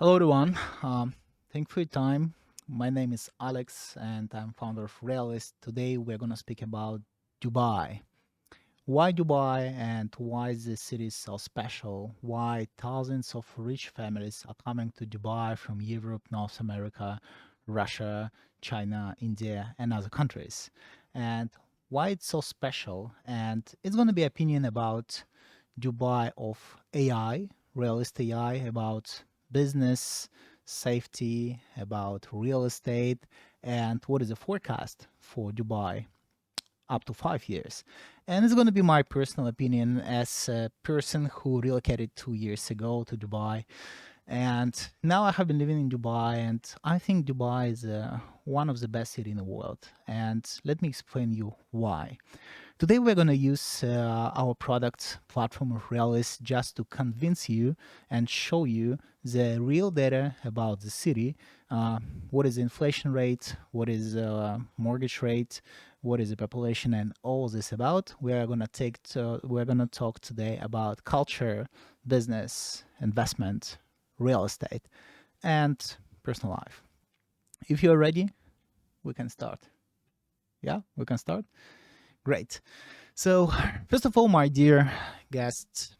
Hello, everyone. Thank you for your time. My name is Alex, and I'm founder of Realiste. Today, we're going to speak about Dubai. Why Dubai, and why this city is so special? Why thousands of rich families are coming to Dubai from Europe, North America, Russia, China, India, and other countries? And why it's so special? And it's going to be opinion about Dubai of AI, Realist AI, about business, safety, about real estate, and what is the forecast for Dubai up to 5 years. And it's going to be my personal opinion as a person who relocated 2 years ago to Dubai. And now I have been living in Dubai, and I think Dubai is one of the best cities in the world. And let me explain you why. Today we're going to use our product platform of Realis just to convince you and show you the real data about the city. What is the inflation rate, what is mortgage rate, what is the population, and all this about. We're going to talk today about culture, business, investment, real estate, and personal life. If you're ready, we can start. Yeah, we can start. Great. So, first of all, my dear guests,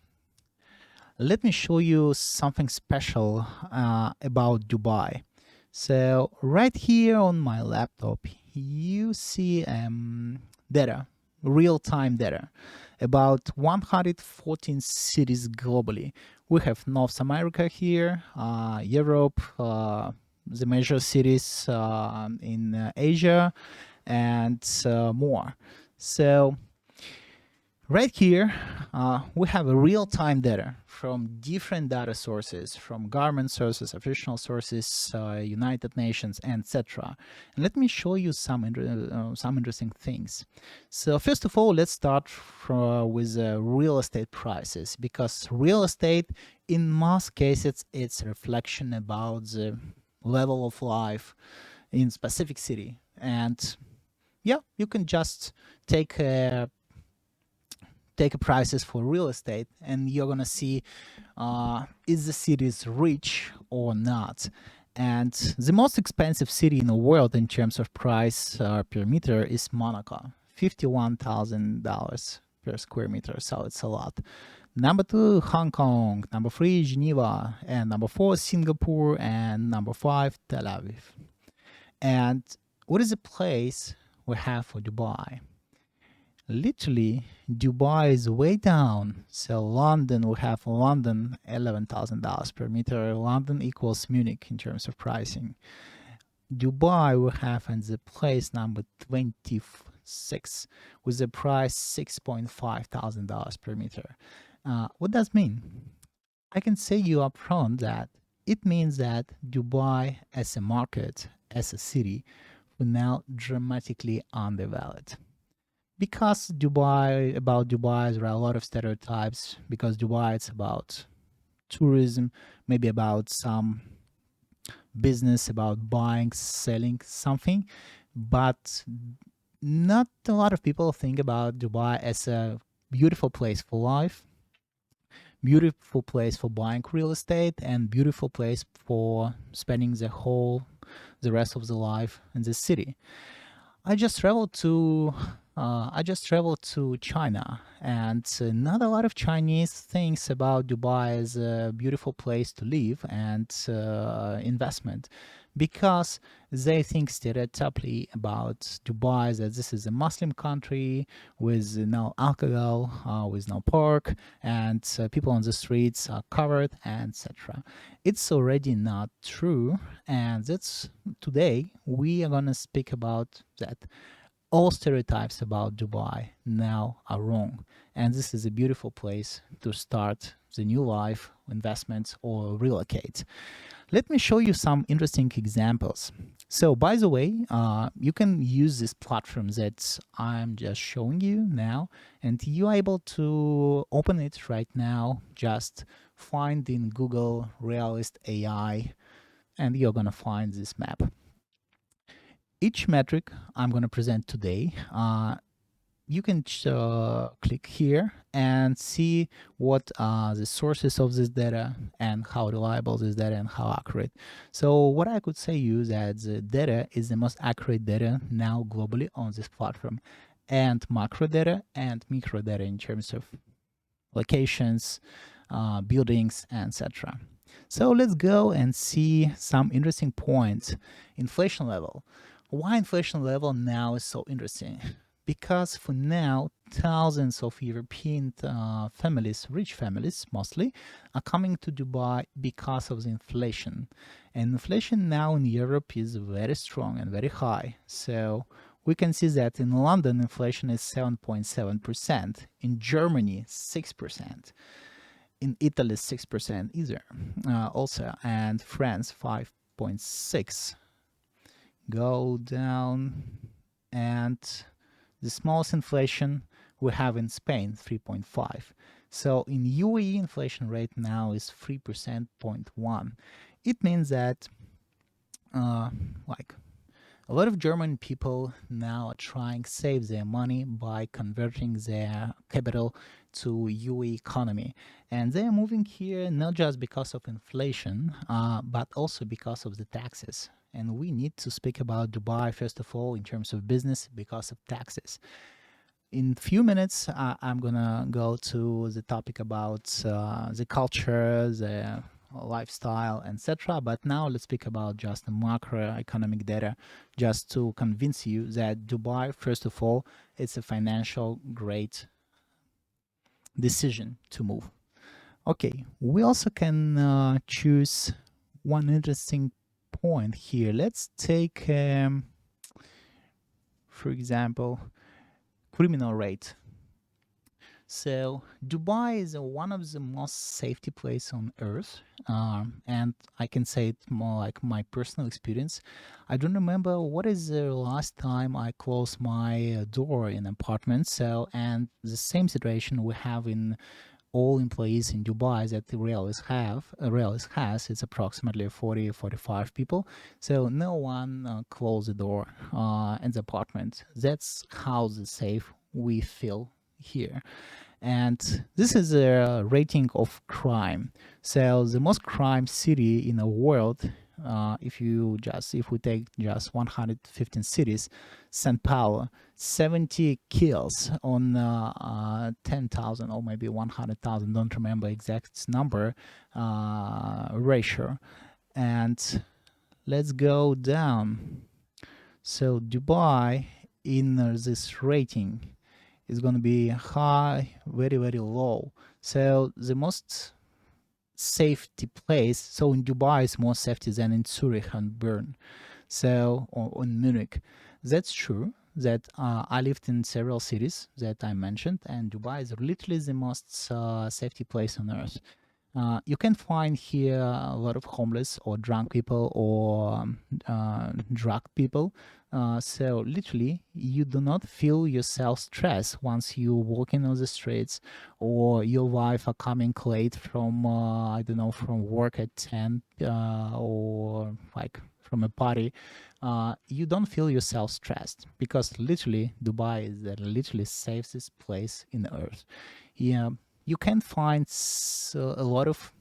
let me show you something special about Dubai. So, right here on my laptop, you see data, real time data, about 114 cities globally. We have North America here, Europe, the major cities in Asia, and more. So, right here, we have a real-time data from different data sources, from government sources, official sources, United Nations, etc. And let me show you some interesting things. So first of all, let's start with real estate prices, because real estate, in most cases, it's a reflection about the level of life in specific city. And yeah, you can just take prices for real estate, and you're gonna see is the city rich or not. And the most expensive city in the world in terms of price per meter is Monaco, $51,000 per square meter. So it's a lot. Number two, Hong Kong. Number three, Geneva. And number four, Singapore. And number five, Tel Aviv. And what is the place we have for Dubai? Literally, Dubai is way down. So London, we have London, $11,000 per meter. London equals Munich in terms of pricing. Dubai we have in the place number 26 with the price $6,500 per meter. What does it mean? I can say you up front that it means that Dubai as a market, as a city, will now dramatically undervalued. Because about Dubai, there are a lot of stereotypes. Because Dubai, it's about tourism, maybe about some business, about buying, selling something. But not a lot of people think about Dubai as a beautiful place for life, beautiful place for buying real estate, and beautiful place for spending the rest of the life in the city. I just traveled to China, and not a lot of Chinese thinks about Dubai as a beautiful place to live and investment, because they think stereotypically about Dubai that this is a Muslim country with no alcohol, with no pork, and people on the streets are covered, and etc. It's already not true, and that's today we are gonna speak about that. All stereotypes about Dubai now are wrong, and this is a beautiful place to start the new life, investments, or relocate. Let me show you some interesting examples. So, by the way, you can use this platform that I'm just showing you now, and you are able to open it right now. Just find in Google Realist AI, and you're gonna find this map. Each metric I'm going to present today, you can click here and see what are the sources of this data and how reliable this data and how accurate. So what I could say you that the data is the most accurate data now globally on this platform, and macro data and micro data in terms of locations, buildings, etc. So let's go and see some interesting points. Inflation level. Why inflation level now is so interesting? Because for now, thousands of European families, rich families mostly, are coming to Dubai because of the inflation. And inflation now in Europe is very strong and very high. So we can see that in London, inflation is 7.7%, in Germany, 6%, in Italy, 6% either, also, and France, 5.6. Go down, and the smallest inflation we have in Spain, 3.5. So in UAE, inflation rate now is 3%, 0.1. It means that like a lot of German people now are trying to save their money by converting their capital to UAE economy. And they are moving here not just because of inflation, but also because of the taxes. And we need to speak about Dubai, first of all, in terms of business, because of taxes. In a few minutes, I'm gonna go to the topic about the culture, the lifestyle, etc. But now let's speak about just the macroeconomic data, just to convince you that Dubai, first of all, it's a financial great decision to move. Okay, we also can choose one interesting point here. Let's take, for example, criminal rate. So Dubai is one of the most safety places on earth, and I can say it more like my personal experience. I don't remember what is the last time I closed my door in an apartment. So, and the same situation we have in all employees in Dubai that the Realist has. It's approximately 40, 45 people. So no one closed the door in the apartment. That's how the safe we feel here. And this is a rating of crime. So the most crime city in the world, if we take just 115 cities, Sao Paulo, 70 kills on 10,000 or maybe 100,000, don't remember exact number, ratio. And let's go down. So Dubai in this rating is going to be high, very, very low. So the most safety place, so in Dubai is more safety than in Zurich and Bern, so or in Munich. That's true that I lived in several cities that I mentioned, and Dubai is literally the most safety place on earth. You can find here a lot of homeless or drunk people or drug people. So literally, you do not feel yourself stressed once you walking on the streets, or your wife are coming late from I don't know, from work at 10 or like from a party. You don't feel yourself stressed because literally Dubai is the literally safest place in the earth. Yeah, you can find a lot of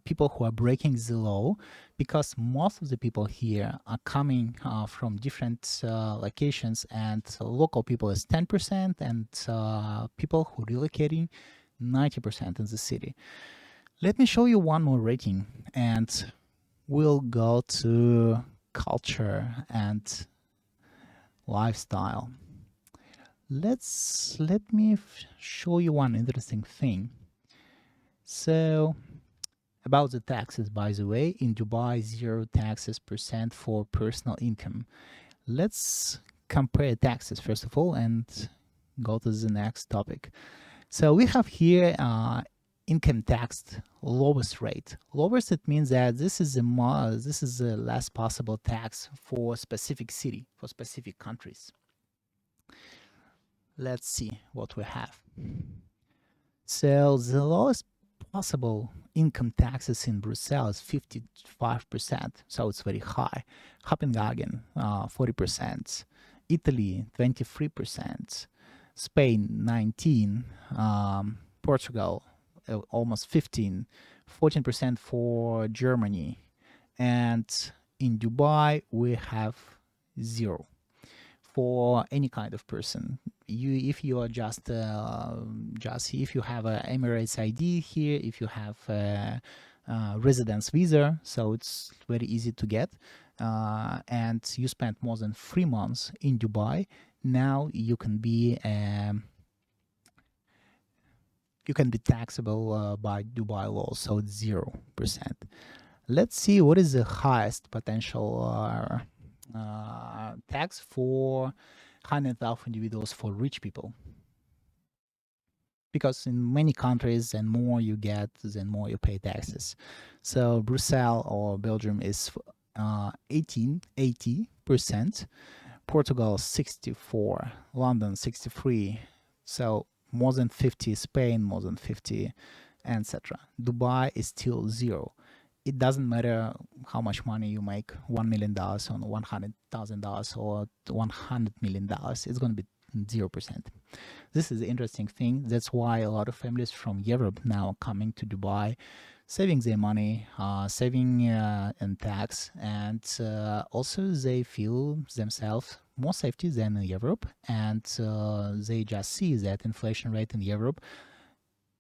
people who are breaking the law because most of the people here are coming from different locations, and local people is 10% and people who relocating 90% in the city. Let me show you one more rating and we'll go to culture and lifestyle. Let me show you one interesting thing. So about the taxes, by the way, in Dubai, 0 taxes % for personal income. Let's compare taxes first of all and go to the next topic. So we have here income tax lowest rate. Lowest, it means that this is the last possible tax for specific city, for specific countries. Let's see what we have. So the lowest possible income taxes in Brussels is 55%, so it's very high. Copenhagen, 40%. Italy 23%, Spain 19, Portugal almost 15, 14% for Germany, and in Dubai we have zero for any kind of person. If you are just if you have a Emirates ID here, if you have a, residence visa, so it's very easy to get, and you spent more than 3 months in Dubai, now you can be taxable by Dubai law, so it's 0%. Let's see what is the highest potential tax for 100,000 individuals for rich people. Because in many countries, the more you get, the more you pay taxes. So Brussels or Belgium is 80%, Portugal 64, London 63, so more than 50, Spain more than 50, etc. Dubai is still zero. It doesn't matter how much money you make, $1 million on $100,000 or $100 million, it's going to be 0%. This is the interesting thing. That's why a lot of families from Europe now are coming to Dubai, saving their money, saving in tax, and also they feel themselves more safety than in Europe, and they just see that inflation rate in Europe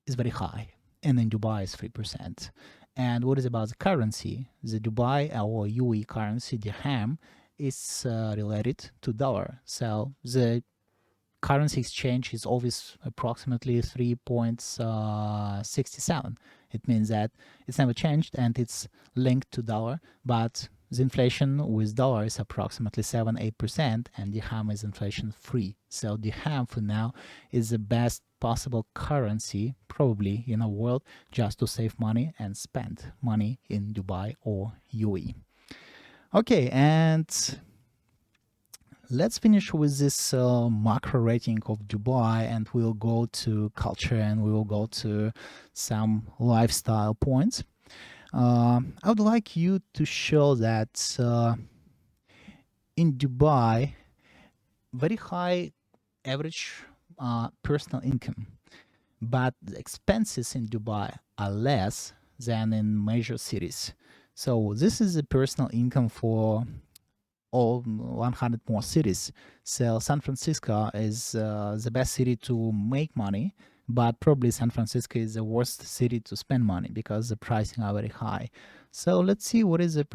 is very high, and in Dubai is 3%. And what is about the currency? The Dubai or UAE currency dirham is related to dollar, so the currency exchange is always approximately 3.67. It means that it's never changed and it's linked to dollar, but the inflation with dollar is approximately 7-8%, and dirham is inflation free. So dirham for now is the best possible currency probably in the world just to save money and spend money in Dubai or UAE. Okay, and let's finish with this macro rating of Dubai, and we'll go to culture and we will go to some lifestyle points. I would like you to show that in Dubai, very high average personal income, but the expenses in Dubai are less than in major cities. So this is the personal income for all 100 more cities. So San Francisco is the best city to make money, but probably San Francisco is the worst city to spend money because the pricing are very high. So let's see what is the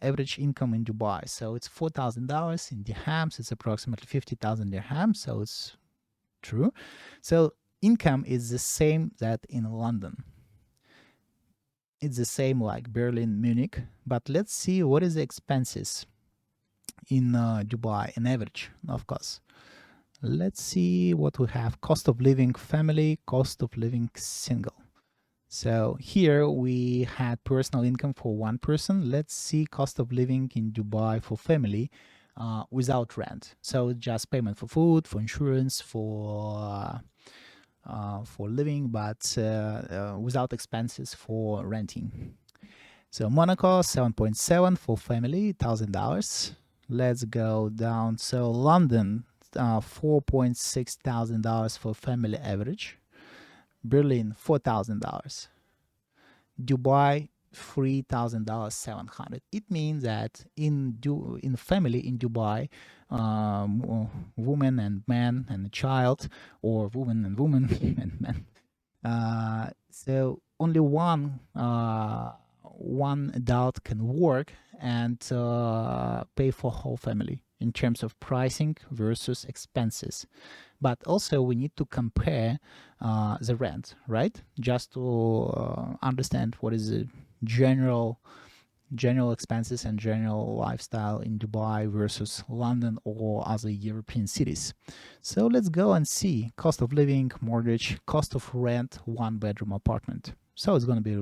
average income in Dubai. So it's $4,000 in dirhams. It's approximately 50,000 dirhams. So it's true. So income is the same that in London. It's the same like Berlin, Munich. But let's see what is the expenses in Dubai, an average, of course. Let's see what we have. Cost of living family, cost of living single. So here we had personal income for one person. Let's see cost of living in Dubai for family without rent. So just payment for food, for insurance, for living, but without expenses for renting. So Monaco 7.7 for family, $1,000. Let's go down. So London, $4,600 for family average. Berlin, $4,000. Dubai, $3,000, 700. It means that in family in Dubai, woman and man and a child, or woman and woman and man. So only one adult can work and pay for whole family in terms of pricing versus expenses. But also we need to compare the rent, right? Just to understand what is the general expenses and general lifestyle in Dubai versus London or other European cities. So let's go and see cost of living, mortgage, cost of rent, one bedroom apartment. So it's going to be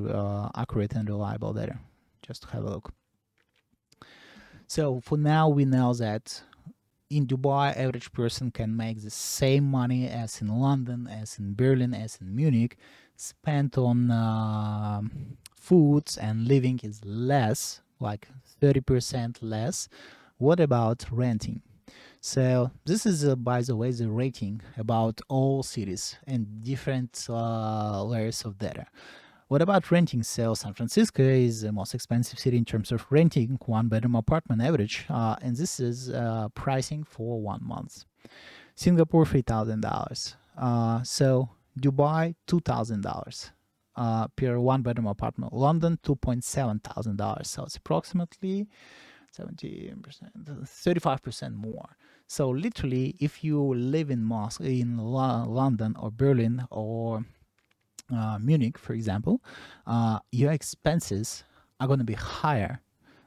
accurate and reliable data. Just to have a look. So for now, we know that in Dubai, average person can make the same money as in London, as in Berlin, as in Munich. Spent on foods and living is less, like 30% less. What about renting? So this is, by the way, the rating about all cities and different layers of data. What about renting? So San Francisco is the most expensive city in terms of renting one-bedroom apartment average, and this is pricing for 1 month. Singapore $3,000. So Dubai $2,000 per one-bedroom apartment. London $2,700. So it's approximately 70%, 35% more. So literally, if you live in London or Berlin or Munich, for example, your expenses are going to be higher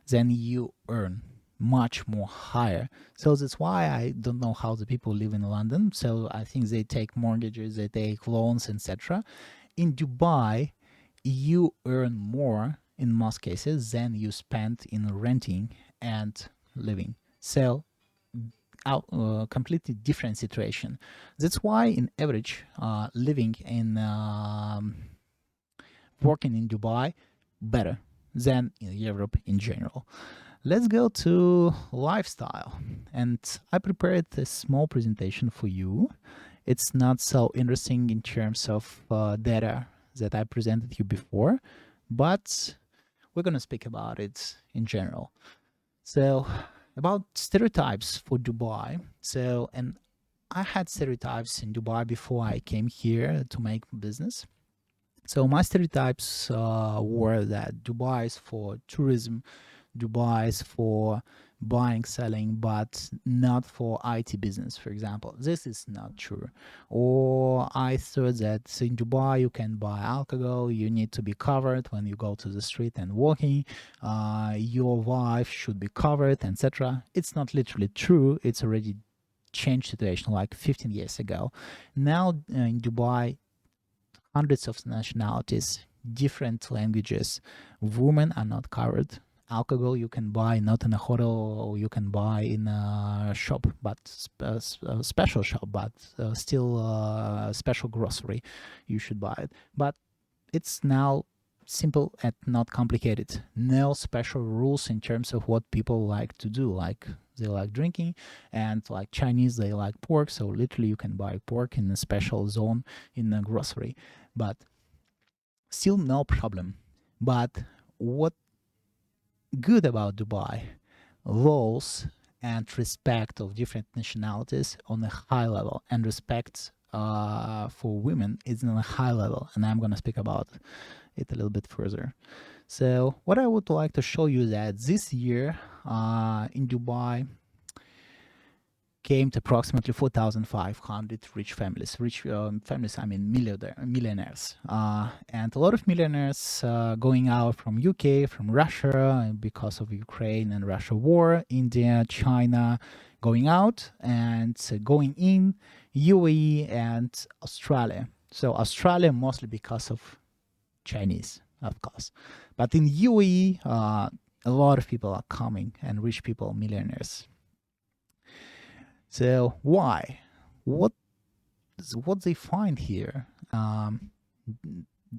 than you earn, much more higher. So that's why I don't know how the people live in London. So I think they take mortgages, they take loans, etc. In Dubai, you earn more in most cases than you spend in renting and living. So completely different situation. That's why, in average, living in working in Dubai better than in Europe in general. Let's go to lifestyle, and I prepared a small presentation for you. It's not so interesting in terms of data that I presented you before, but we're going to speak about it in general. So, about stereotypes for Dubai. So, and I had stereotypes in Dubai before I came here to make business. So, my stereotypes were that Dubai is for tourism, Dubai is for buying, selling, but not for IT business, for example. This is not true. Or I thought that in Dubai you can buy alcohol, you need to be covered when you go to the street and walking, your wife should be covered, etc. It's not literally true. It's already changed situation like 15 years ago. Now in Dubai, hundreds of nationalities, different languages. Women are not covered. Alcohol you can buy not in a hotel, or you can buy in a shop, but a special shop, but still a special grocery. You should buy it. But it's now simple and not complicated. No special rules in terms of what people like to do. Like they like drinking, and like Chinese, they like pork. So literally, you can buy pork in a special zone in a grocery, but still no problem. But what good about Dubai? Laws and respect of different nationalities on a high level, and respect for women is on a high level, and I'm going to speak about it a little bit further. So what I would like to show you that this year in Dubai came to approximately 4,500 rich families. Rich families, I mean millionaires. And a lot of millionaires going out from UK, from Russia, because of Ukraine and Russia war, India, China, going out and going in, UAE and Australia. So Australia mostly because of Chinese, of course. But in UAE, a lot of people are coming, and rich people, millionaires. So why? What they find here?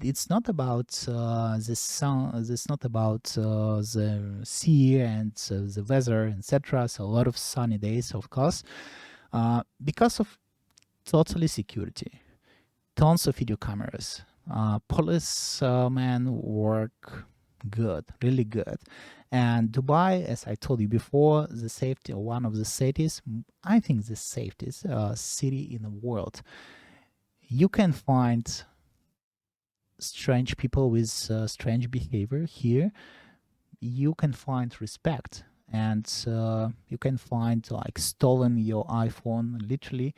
It's not about the sun. It's not about the sea and the weather, etc. So a lot of sunny days, of course, because of totally security. Tons of video cameras. Policemen work good, really good. And Dubai, as I told you before, the safety, one of the cities, I think the safest city in the world. You can find strange people with strange behavior here. You can find respect, and you can find like stolen your iPhone, literally.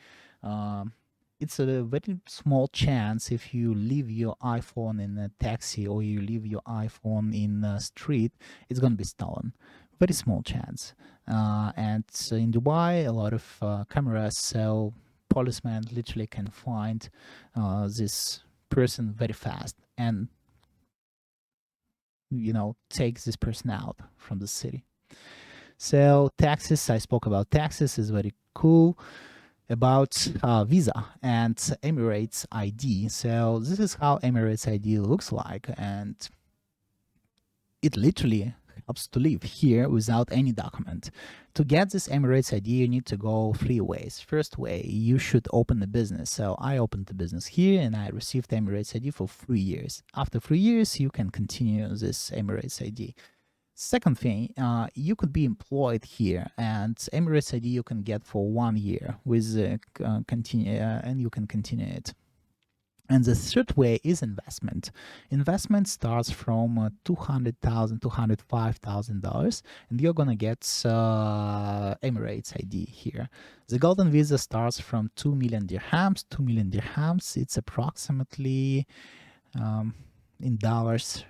It's a very small chance if you leave your iPhone in a taxi, or you leave your iPhone in a street, it's going to be stolen. Very small chance. And in Dubai, a lot of cameras, so policemen literally can find this person very fast and, take this person out from the city. So taxes, I spoke about taxes, is very cool. About Visa and Emirates ID. So this is how Emirates ID looks like, and it literally helps to live here without any document. To get this Emirates ID, you need to go three ways. First way, you should open a business. So I opened the business here and I received Emirates ID for 3 years. After 3 years, you can continue this Emirates ID. Second thing, you could be employed here, and Emirates ID you can get for 1 year with continue, and you can continue it. And the third way is investment. Investment starts from $200,000, $205,000, and you're gonna get Emirates ID here. The golden visa starts from 2 million dirhams. 2 million dirhams. It's approximately in dollars.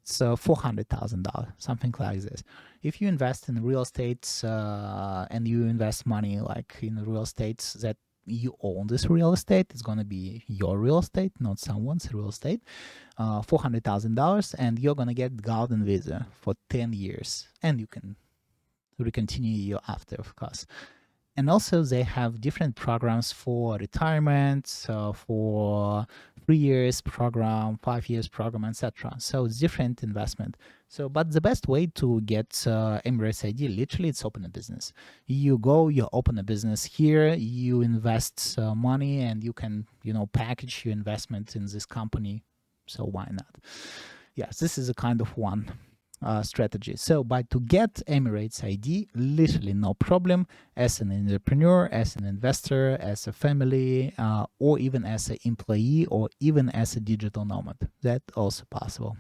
So $400,000, something like this. If you invest in real estate and you invest money like in real estate that you own this real estate, it's going to be your real estate, not someone's real estate, $400,000, and you're going to get golden visa for 10 years, and you can continue after, of course. And also they have different programs for retirement, so for 3 years program, 5 years program, etc. So it's different investment. So, but the best way to get Emirates ID, literally, it's open a business. You go, you open a business here, you invest money, and you can, package your investment in this company. So why not? Yes, this is a kind of one strategy. So, but to get Emirates ID, literally no problem. As an entrepreneur, as an investor, as a family, or even as an employee, or even as a digital nomad, that's also possible.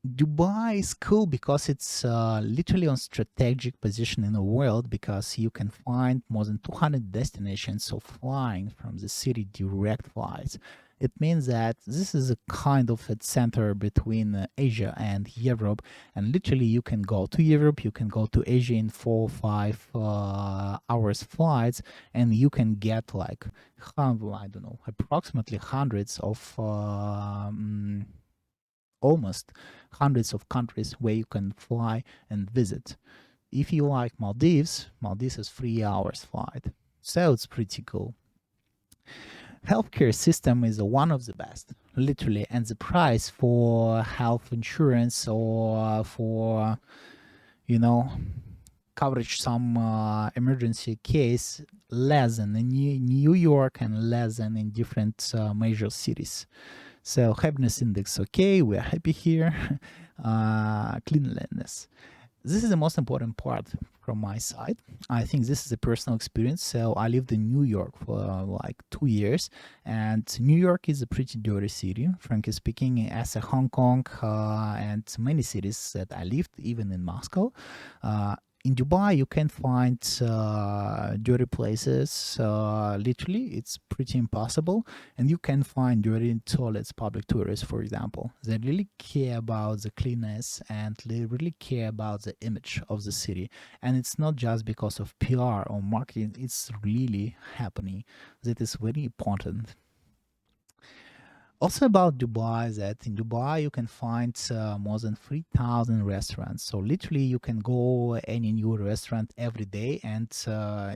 Dubai is cool because it's literally on strategic position in the world, because you can find more than 200 destinations of flying from the city, direct flights. It means that this is a kind of a center between Asia and Europe, and literally you can go to Europe, you can go to Asia in 4 or 5 hours flights, and you can get like, I don't know, approximately hundreds of almost hundreds of countries where you can fly and visit. If you like Maldives, Maldives is 3 hours flight, so it's pretty cool. Healthcare system is one of the best, literally, and the price for health insurance or for coverage some emergency case less than in New York and less than in different major cities. So happiness index, okay, we're happy here. Cleanliness. This is the most important part from my side. I think this is a personal experience. So I lived in New York for like 2 years, and New York is a pretty dirty city, frankly speaking, as a Hong Kong and many cities that I lived, even in Moscow. In Dubai, you can find dirty places. Literally, it's pretty impossible. And you can find dirty toilets, public toilets, for example. They really care about the cleanness, and they really care about the image of the city. And it's not just because of PR or marketing, it's really happening. That is very important. Also about Dubai, that in Dubai you can find more than 3,000 restaurants. So literally you can go any new restaurant every day, and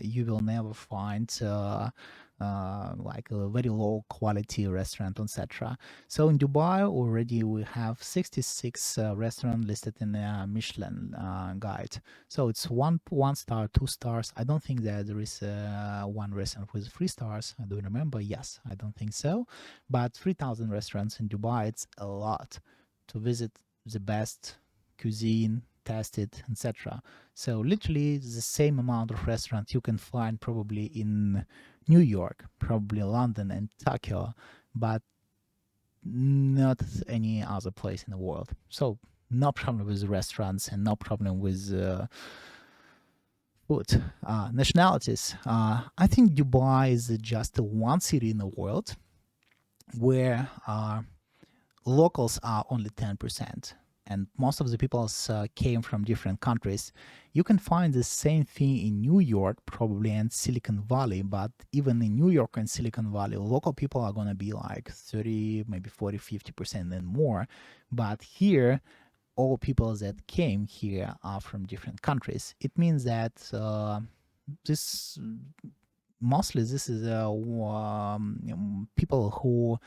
you will never find like a very low quality restaurant, etc. So in Dubai already we have 66 restaurants listed in the Michelin guide. So it's one star, 2 stars. I don't think that there is one restaurant with 3 stars. I don't remember. Yes, I don't think so. But 3,000 restaurants in Dubai, it's a lot to visit the best cuisine, test it, etc. So literally the same amount of restaurants you can find probably in New York, probably London and Tokyo, but not any other place in the world. So no problem with restaurants and no problem with food. Nationalities. I think Dubai is just one city in the world where locals are only 10%, and most of the people came from different countries. You can find the same thing in New York probably and Silicon Valley, but even in New York and Silicon Valley, local people are going to be like 30, maybe 40, 50% and more. But here, all people that came here are from different countries. It means that this mostly this is people who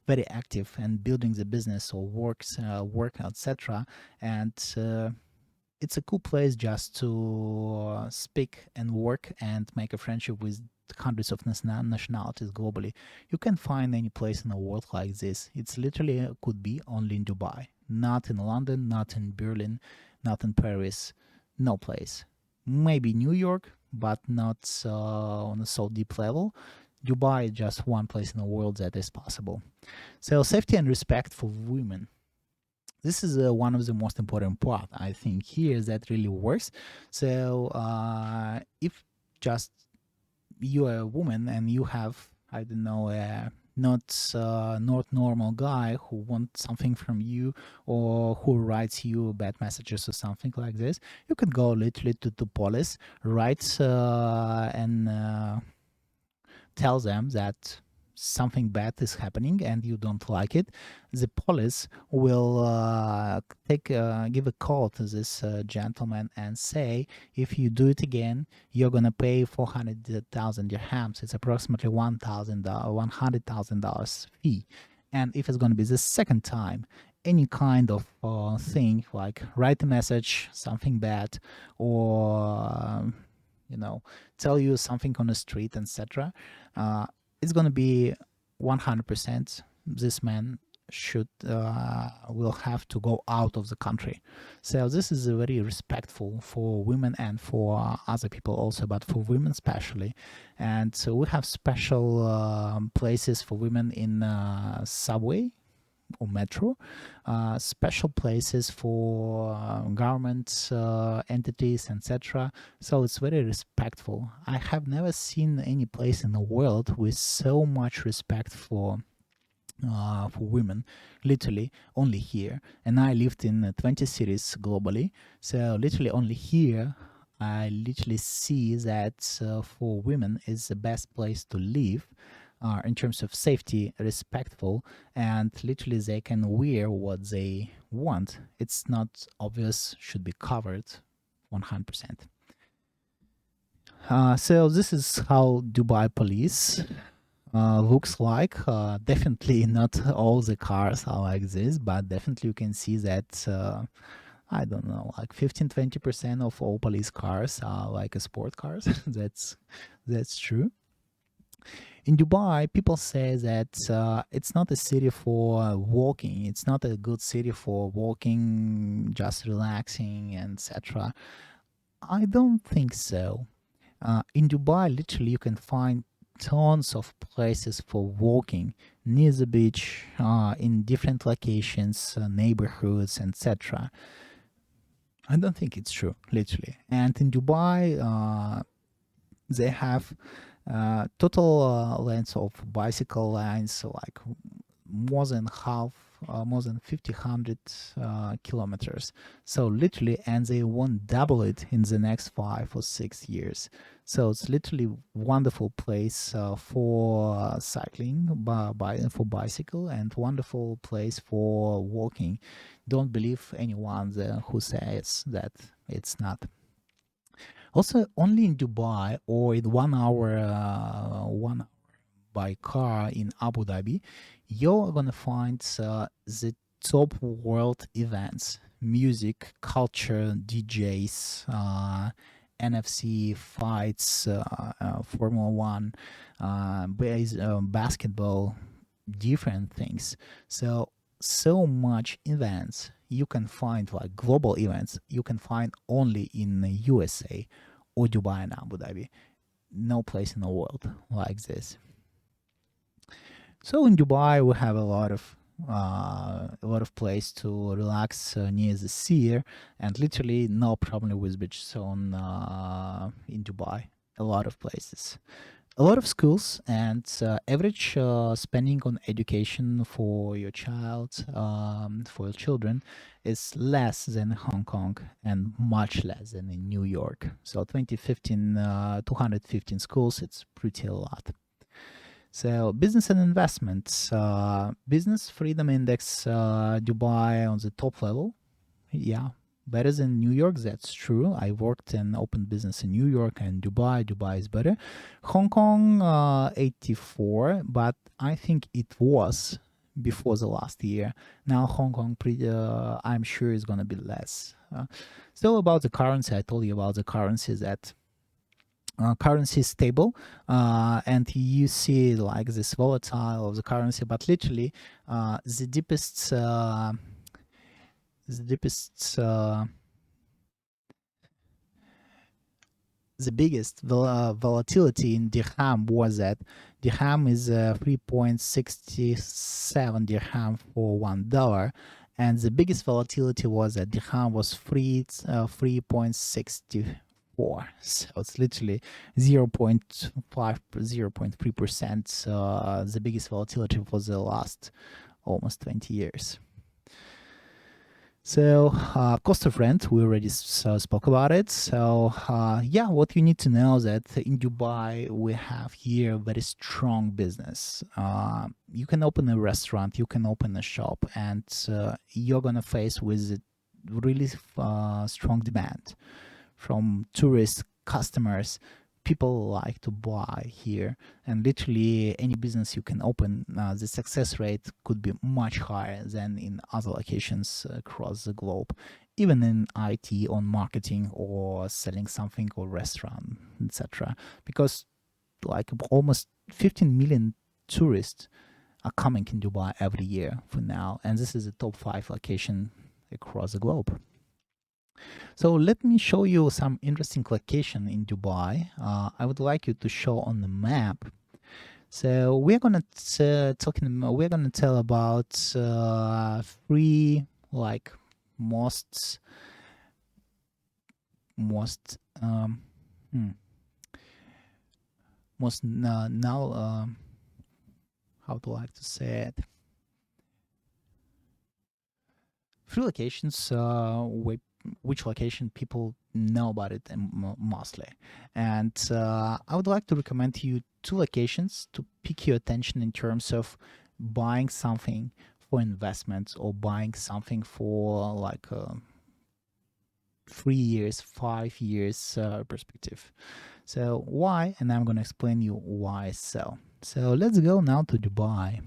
very active and building the business or work, etc. And it's a cool place just to speak and work and make a friendship with hundreds of nationalities globally. You can find any place in the world like this. It's literally could be only in Dubai, not in London, not in Berlin, not in Paris, no place. Maybe New York, but not on a so deep level. Dubai is just one place in the world that is possible. So safety and respect for women, this is one of the most important part I think here that really works. So if just you are a woman and you have, I don't know, not normal guy who wants something from you or who writes you bad messages or something like this, you can go literally to the police, write and tell them that something bad is happening and you don't like it. The police will give a call to this gentleman and say, if you do it again, you're gonna pay 400,000 dirhams. It's approximately $100,000 fee. And if it's gonna be the second time, any kind of thing like write a message, something bad, or you know, tell you something on the street, etc. It's going to be 100%. This man should will have to go out of the country. So this is very respectful for women and for other people also, but for women especially. And so we have special places for women in subway or metro, special places for government entities, etc. So it's very respectful. I have never seen any place in the world with so much respect for women, literally only here. And I lived in 20 cities globally, so literally only here I literally see that for women is the best place to live in terms of safety, respectful, and literally they can wear what they want. It's not obvious, should be covered 100%. So this is how Dubai police looks like. Definitely not all the cars are like this, but definitely you can see that I don't know, like 15-20% of all police cars are like a sport cars. That's true. In Dubai, people say that it's not a city for walking. It's not a good city for walking, just relaxing, and etc. I don't think so. In Dubai, literally, you can find tons of places for walking near the beach, in different locations, neighborhoods, etc. I don't think it's true, literally. And in Dubai, they have total length of bicycle lines, so like more than half, more than 50 kilometers. So literally, and they won't double it in the next 5 or 6 years. So it's literally wonderful place for cycling, for bicycle, and wonderful place for walking. Don't believe anyone who says that it's not. Also, only in Dubai or in 1 hour, by car in Abu Dhabi, you're gonna find the top world events, music, culture, DJs, NFC fights, Formula One, basketball, different things. So much events you can find, like global events you can find only in the USA or Dubai and Abu Dhabi. No place in the world like this. So in Dubai we have a lot of place to relax near the sea, and literally no problem with beach zone in Dubai. A lot of places, a lot of schools, and average spending on education for your child, for your children, is less than Hong Kong and much less than in New York. So 2015, 215 schools, it's pretty a lot. So business and investments, business freedom index, Dubai on the top level. Yeah, better than New York. That's true. I worked and opened business in New York and Dubai. Dubai is better. Hong Kong, 84, but I think it was before the last year. Now Hong Kong, I'm sure is gonna be less. Still about the currency, I told you about the currency that currency is stable, and you see like this volatile of the currency, but literally the deepest the biggest volatility in dirham was that dirham is 3.67 dirham for $1, and the biggest volatility was that dirham was 3.64. So it's literally 0.5 0.3%, the biggest volatility for the last almost 20 years. So cost of rent, we already spoke about it. So yeah, what you need to know is that in Dubai, we have here a very strong business. You can open a restaurant, you can open a shop, and you're going to face with really strong demand from tourist customers. People like to buy here, and literally any business you can open, the success rate could be much higher than in other locations across the globe, even in IT, on marketing or selling something or restaurant, etc. Because like almost 15 million tourists are coming in Dubai every year for now, and this is a top 5 location across the globe. So let me show you some interesting location in Dubai. I would like you to show on the map. So we're gonna tell about three like most most hmm, most now how do I like to say it? Three locations which location people know about it mostly, and I would like to recommend to you two locations to pick your attention in terms of buying something for investments or buying something for like 3 years 5 years perspective. So why, and I'm going to explain you why. So let's go now to Dubai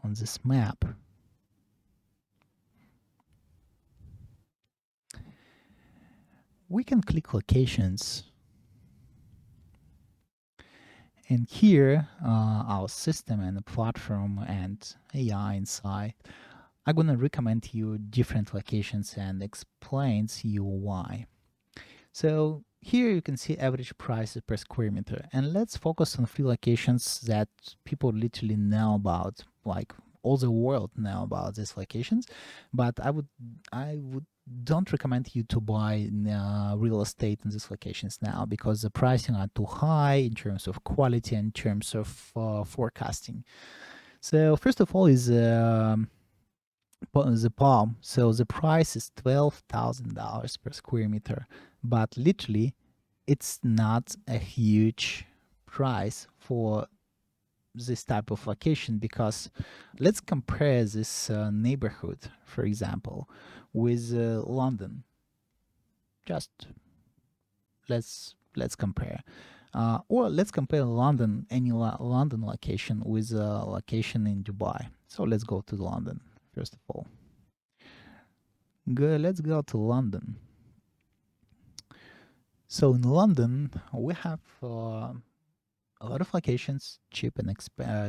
on this map. We can click locations, and here our system and the platform and AI inside are going to recommend you different locations and explains you why. So here you can see average prices per square meter, and let's focus on three locations that people literally know about, like all the world know about these locations. But I would don't recommend you to buy real estate in these locations now, because the pricing are too high in terms of quality and in terms of forecasting. So first of all is the Palm. So the price is $12,000 per square meter, but literally it's not a huge price for this type of location, because let's compare this neighborhood, for example, with London. Just let's compare, or let's compare London, any London location with a location in Dubai. So let's go to London first of all. Let's go to London. So in London, we have a lot of locations, cheap and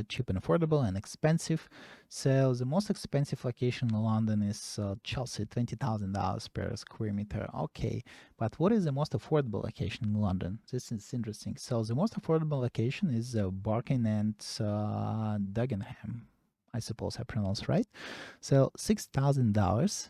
cheap and affordable and expensive. So the most expensive location in London is Chelsea, $20,000 per square meter. Okay, but what is the most affordable location in London? This is interesting. So the most affordable location is Barking and Dagenham. I suppose I pronounced right. So $6,000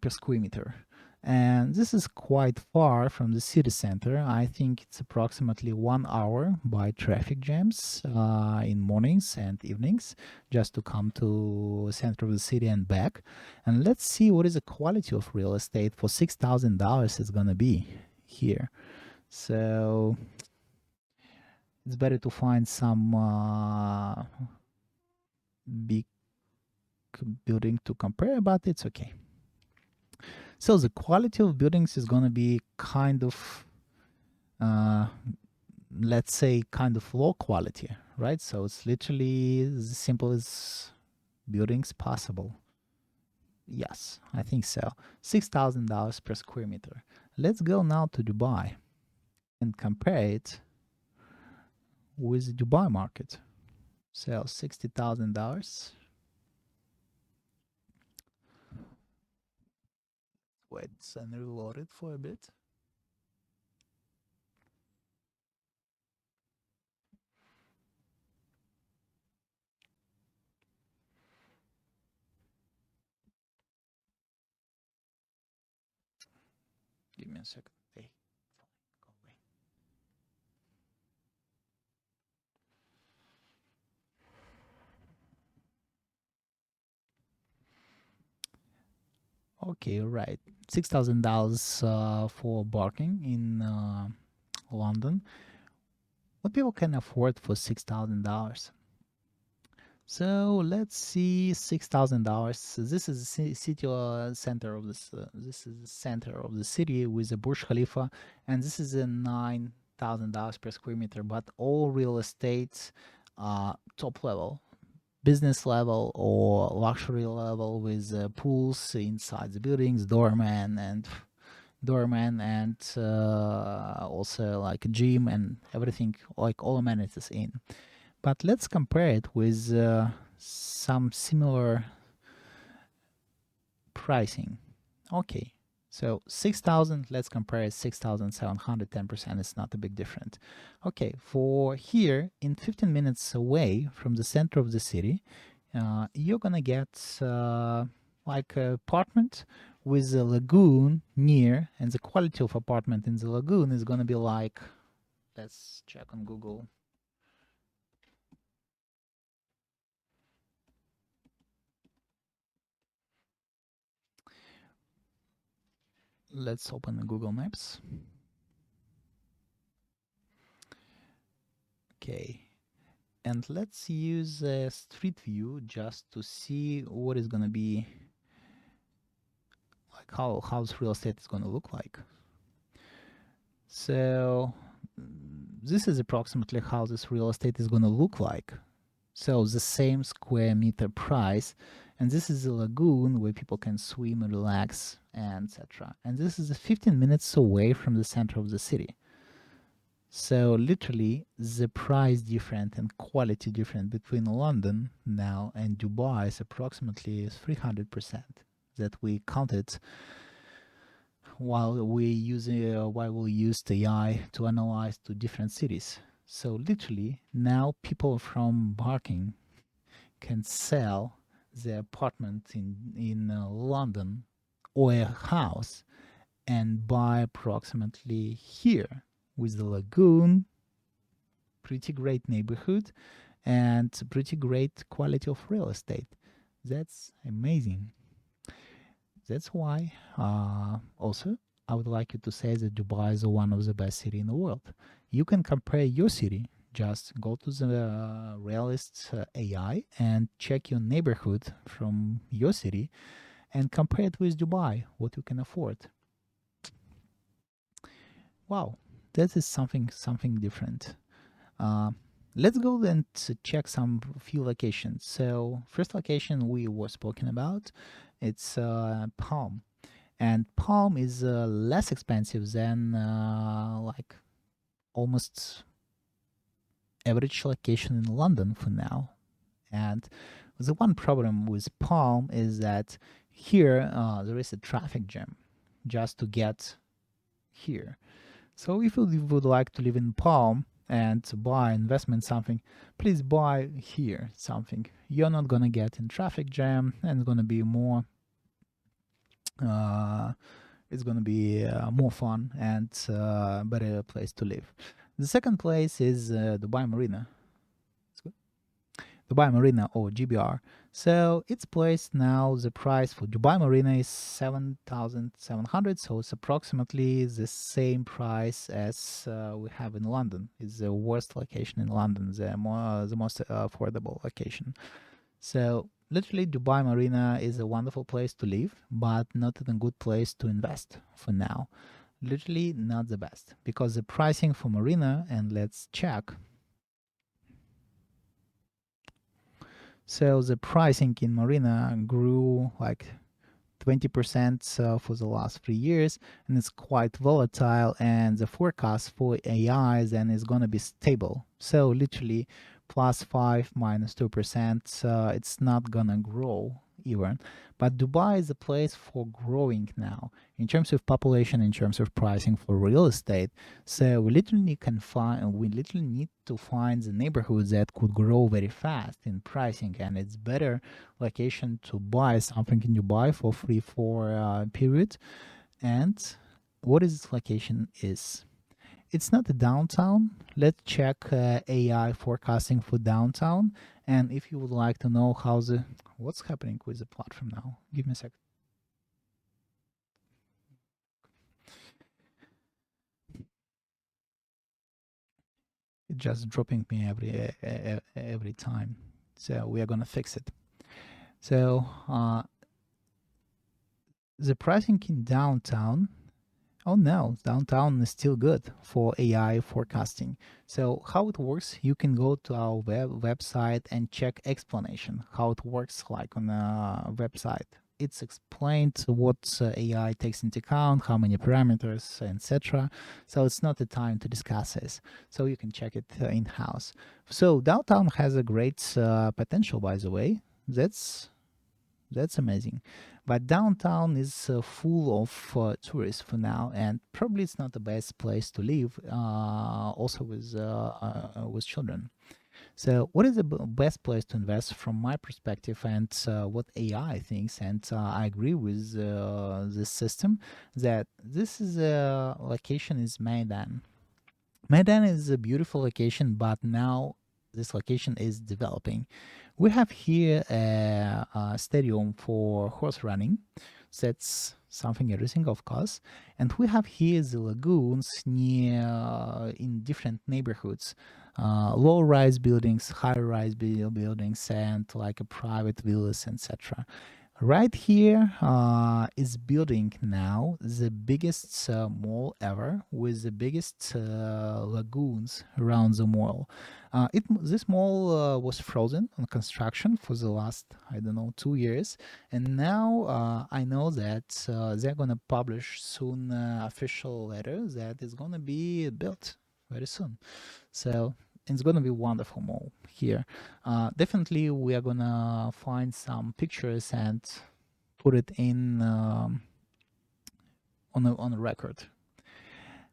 per square meter. And this is quite far from the city center. I think it's approximately 1 hour by traffic jams in mornings and evenings just to come to center of the city and back. And let's see what is the quality of real estate for $6,000 is gonna be here. So it's better to find some big building to compare, but it's okay. So the quality of buildings is gonna be kind of, uh, let's say, kind of low quality, right? So it's literally as simple as buildings possible. Yes, I think so. $6,000 per square meter. Let's go now to Dubai and compare it with the Dubai market. So $60,000. Wait, and reload it for a bit. Give me a second. Hey, go away. Okay, right. $6,000 for parking in London. What people can afford for $6,000? So let's see, $6,000. This is the city center of this. This is the center of the city with the Burj Khalifa, and this is a $9,000 per square meter. But all real estate, top level, business level or luxury level with pools inside the buildings, doorman and also like a gym and everything, like all amenities in. But let's compare it with some similar pricing. Okay, so 6,000, let's compare it 6,700, 10%. It's not a big difference. Okay, for here, in 15 minutes away from the center of the city, you're gonna get like an apartment with a lagoon near, and the quality of apartment in the lagoon is gonna be like, let's check on Google. Let's open the Google Maps. Okay, and let's use a street view just to see what is gonna be like, how house real estate is gonna look like. So this is approximately how this real estate is gonna look like. So the same square meter price, and this is a lagoon where people can swim and relax and etc. And this is 15 minutes away from the center of the city. So literally the price difference and quality difference between London now and Dubai is approximately 300% that we counted while we used AI to analyze two different cities. So literally now people from Barking can sell their apartment in London or a house and buy approximately here with the lagoon, pretty great neighborhood, and pretty great quality of real estate. That's amazing. That's why also I would like you to say that Dubai is one of the best city in the world. You can compare your city. Just go to the Realist AI and check your neighborhood from your city and compare it with Dubai, what you can afford. Wow, that is something different. Uh, let's go and check some few locations. So first location we were spoken about, it's Palm, and Palm is less expensive than like almost average location in London for now. And the one problem with Palm is that here there is a traffic jam just to get here. So if you would like to live in Palm and to buy investment something, please buy here something. You're not gonna get in traffic jam, and it's gonna be more. Uh, it's gonna be more fun and better place to live. The second place is Dubai Marina. Dubai Marina or GBR. So its place now, the price for Dubai Marina is 7,700. So it's approximately the same price as we have in London. It's the worst location in London, the most affordable location. So Literally, Dubai Marina is a wonderful place to live, but not a good place to invest for now. Literally, not the best because the pricing for Marina, and let's check. So the pricing in Marina grew like 20% for the last 3 years, and it's quite volatile. And the forecast for AI then is going to be stable. So literally, +5, -2%. It's not gonna grow even. But Dubai is a place for growing now in terms of population, in terms of pricing for real estate. So we literally need to find the neighborhoods that could grow very fast in pricing, and it's better location to buy something in Dubai for free for period. And what is this location is? It's not the downtown. Let's check AI forecasting for downtown. And if you would like to know what's happening with the platform now, give me a second. It's just dropping me every time. So we are gonna fix it. So the pricing in downtown. Oh no, downtown is still good for AI forecasting. So how it works, you can go to our website and check explanation, how it works like on a website. It's explained what AI takes into account, how many parameters, etc. So it's not the time to discuss this. So you can check it in-house. So downtown has a great potential, by the way. That's amazing. But downtown is full of tourists for now, and probably it's not the best place to live. Also with children. So, what is the best place to invest from my perspective, and what AI thinks? And I agree with this system that this is a location is Maidan. Maidan is a beautiful location, but now this location is developing. We have here a stadium for horse running. So that's something interesting, of course. And we have here the lagoons near in different neighborhoods, low-rise buildings, high-rise buildings, and like a private villas, etc. Right here is building now the biggest mall ever with the biggest lagoons around the mall. This mall was frozen on construction for the last, I don't know, 2 years. And now I know that they're going to publish soon official letter that is going to be built very soon. So it's gonna be wonderful mall here. Definitely, we are gonna find some pictures and put it in on a record.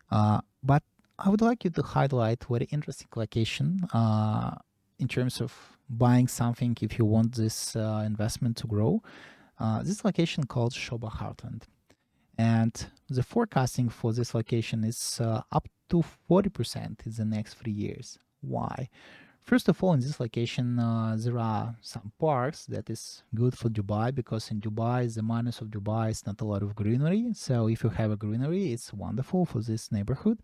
But I would like you to highlight very interesting location in terms of buying something if you want this investment to grow. This location called Shoba Heartland. And the forecasting for this location is up to 40% in the next 3 years. Why? First of all, in this location, there are some parks that is good for Dubai because in Dubai, the minus of Dubai is not a lot of greenery. So if you have a greenery, it's wonderful for this neighborhood.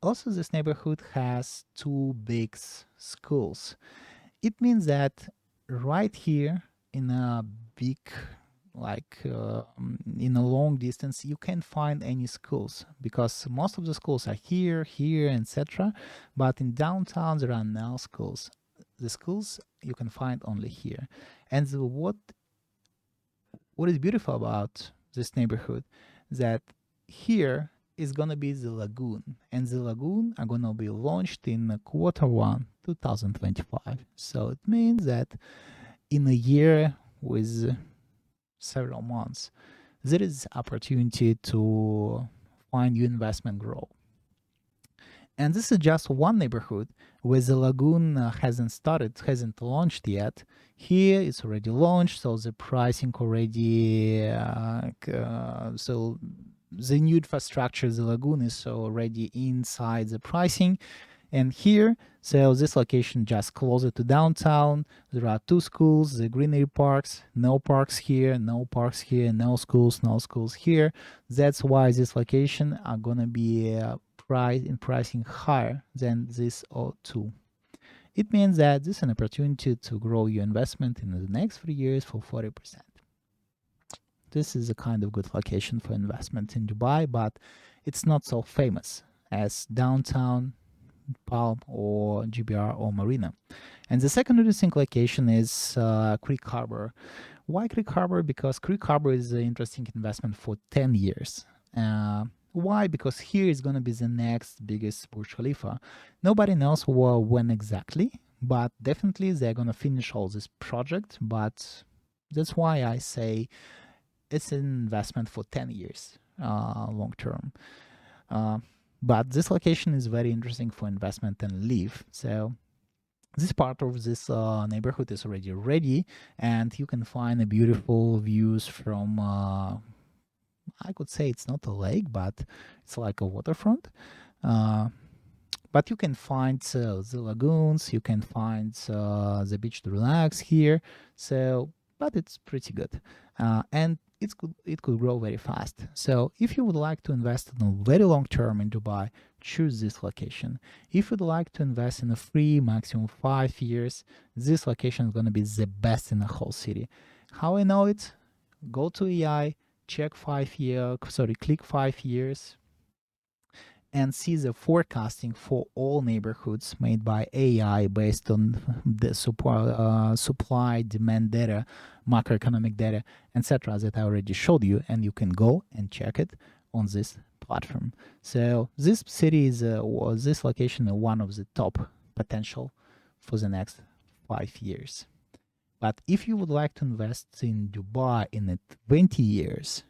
Also, this neighborhood has two big schools. It means that right here in a big like in a long distance you can't find any schools because most of the schools are here etc, but in downtown there are no schools. The schools you can find only here. And what is beautiful about this neighborhood that here is gonna be the lagoon, and the lagoon are gonna be launched in Q1 2025. So it means that in a year with several months, there is opportunity to find your investment grow. And this is just one neighborhood where the lagoon hasn't launched yet. Here it's already launched, so the pricing already, so the new infrastructure, the lagoon is already inside the pricing. And here, so this location just closer to downtown. There are two schools, the greenery parks, no parks here, no parks here, no schools here. That's why this location are gonna be pricing higher than this O2. It means that this is an opportunity to grow your investment in the next 3 years for 40%. This is a kind of good location for investment in Dubai, but it's not so famous as downtown, Palm, or GBR or Marina. And the second interesting location is Creek Harbor. Why Creek Harbor? Because Creek Harbor is an interesting investment for 10 years. Why? Because here is going to be the next biggest Burj Khalifa. Nobody knows when exactly, but definitely they're going to finish all this project. But that's why I say it's an investment for 10 years, long term. But this location is very interesting for investment and live. So this part of this neighborhood is already ready, and you can find a beautiful views from I could say it's not a lake, but it's like a waterfront. But you can find the lagoons, you can find the beach to relax here. So, but it's pretty good, and it could grow very fast. So, if you would like to invest in a very long term in Dubai, choose this location. If you'd like to invest in a 3, maximum 5 years, this location is going to be the best in the whole city. How I know it? Go to AI, check 5 year, sorry, click 5 years, and see the forecasting for all neighborhoods made by AI based on the supply, demand data, macroeconomic data, etc. that I already showed you, and you can go and check it on this platform. So this city is, or this location, is one of the top potential for the next 5 years. But if you would like to invest in Dubai in 20 years,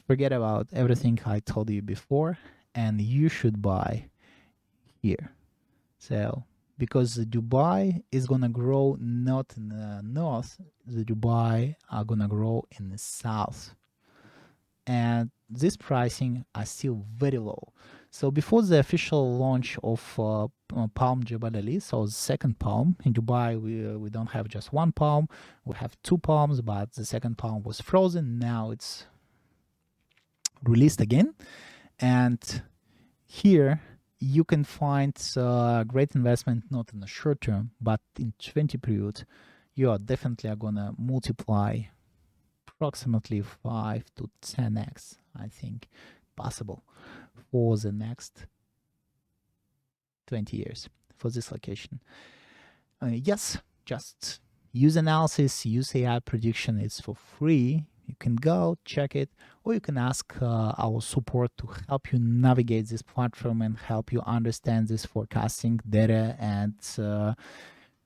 forget about everything I told you before, and you should buy here. So, because the Dubai is gonna grow not in the north, the Dubai are gonna grow in the south, and this pricing are still very low. So before the official launch of Palm Jebel Ali, so the second palm in Dubai, we don't have just one palm, we have two palms, but the second palm was frozen. Now it's released again, and here you can find great investment not in the short term, but in 20 period. You are definitely gonna multiply approximately 5 to 10x, I think, possible for the next 20 years for this location. Yes, just use analysis, use AI prediction. It's for free. You can go check it, or you can ask our support to help you navigate this platform and help you understand this forecasting data and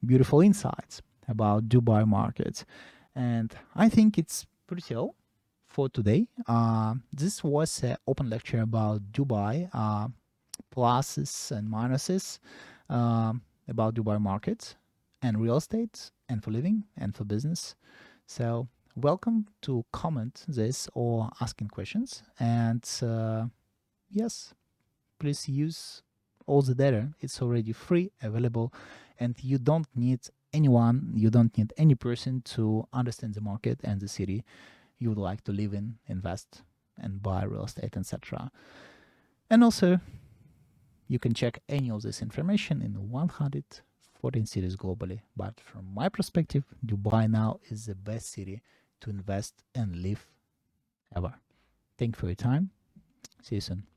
beautiful insights about Dubai markets. And I think it's pretty all for today. This was an open lecture about Dubai, pluses and minuses about Dubai markets and real estate and for living and for business. So welcome to comment this or asking questions. And yes, please use all the data. It's already free, available, and you don't need anyone, you don't need any person to understand the market and the city you would like to live in, invest, and buy real estate, etc. And also, you can check any of this information in 114 cities globally. But from my perspective, Dubai now is the best city to invest and live ever. Thank you for your time. See you soon.